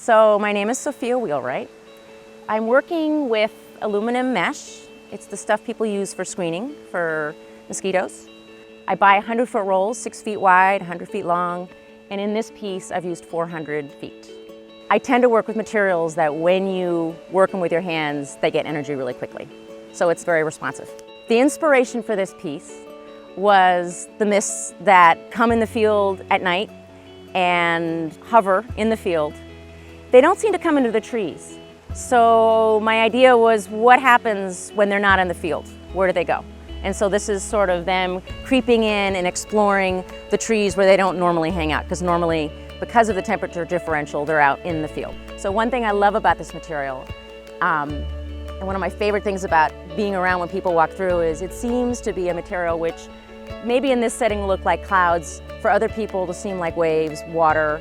So my name is Sophia Wheelwright. I'm working with aluminum mesh. It's the stuff people use for screening for mosquitoes. I buy 100-foot rolls, 6 feet wide, 100 feet long, and in this piece I've used 400 feet. I tend to work with materials that when you work them with your hands, they get energy really quickly. So it's very responsive. The inspiration for this piece was the mists that come in the field at night and hover in the field. They don't seem to come into the trees. So my idea was, what happens when they're not in the field? Where do they go? And so this is sort of them creeping in and exploring the trees where they don't normally hang out, because normally, because of the temperature differential, they're out in the field. So one thing I love about this material, and one of my favorite things about being around when people walk through, is it seems to be a material which maybe in this setting will look like clouds. For other people it'll seem like waves, water,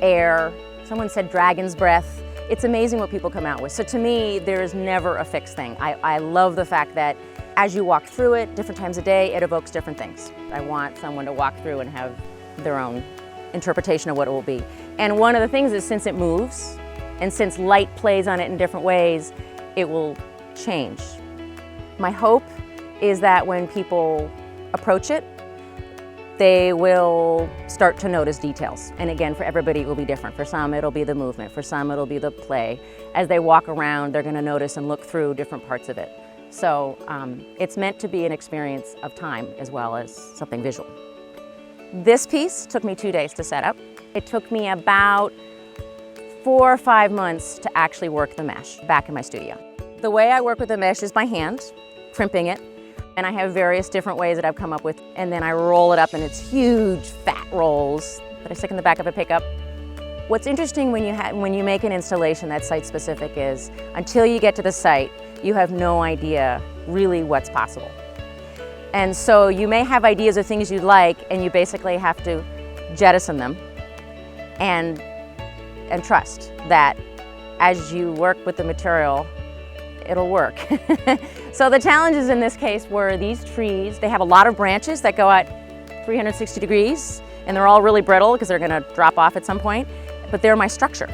air. Someone said dragon's breath. It's amazing what people come out with. So to me, there is never a fixed thing. I love the fact that as you walk through it, different times of day, it evokes different things. I want someone to walk through and have their own interpretation of what it will be. And one of the things is, since it moves, and since light plays on it in different ways, it will change. My hope is that when people approach it, they will start to notice details. And again, for everybody it will be different. For some it'll be the movement, for some it'll be the play. As they walk around, they're going to notice and look through different parts of it. So it's meant to be an experience of time as well as something visual. This piece took me 2 days to set up. It took me about 4 or 5 months to actually work the mesh back in my studio. The way I work with the mesh is by hand, crimping it. And I have various different ways that I've come up with, and then I roll it up in its huge fat rolls that I stick in the back of a pickup. What's interesting when you make an installation that's site-specific is, until you get to the site, you have no idea really what's possible. And so you may have ideas of things you'd like, and you basically have to jettison them and trust that as you work with the material, it'll work. So the challenges in this case were these trees. They have a lot of branches that go at 360 degrees, and they're all really brittle because they're going to drop off at some point, but they're my structure,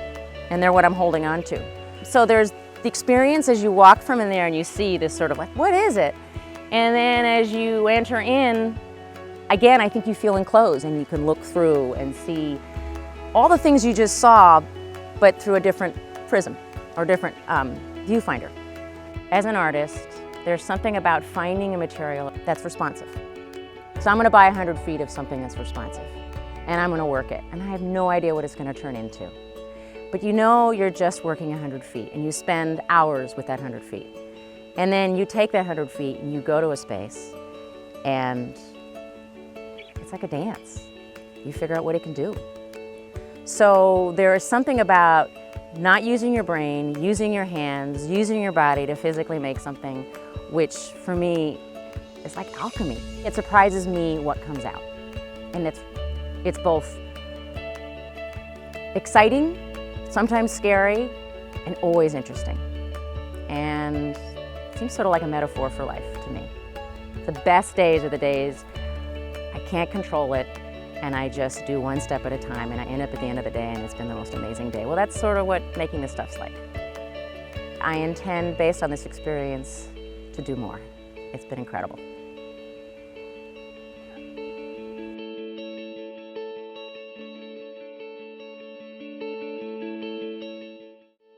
and they're what I'm holding on to. So there's the experience as you walk from in there and you see this sort of like, what is it? And then as you enter in, again, I think you feel enclosed and you can look through and see all the things you just saw, but through a different prism or different viewfinder. As an artist, there's something about finding a material that's responsive. So I'm going to buy 100 feet of something that's responsive, and I'm going to work it, and I have no idea what it's going to turn into. But you know you're just working 100 feet, and you spend hours with that 100 feet. And then you take that 100 feet and you go to a space, and it's like a dance. You figure out what it can do. So there is something about not using your brain, using your hands, using your body to physically make something, which for me is like alchemy. It surprises me what comes out. And it's both exciting, sometimes scary, and always interesting. And it seems sort of like a metaphor for life to me. The best days are the days I can't control it, and I just do one step at a time, and I end up at the end of the day and it's been the most amazing day. Well, that's sort of what making this stuff's like. I intend, based on this experience, to do more. It's been incredible.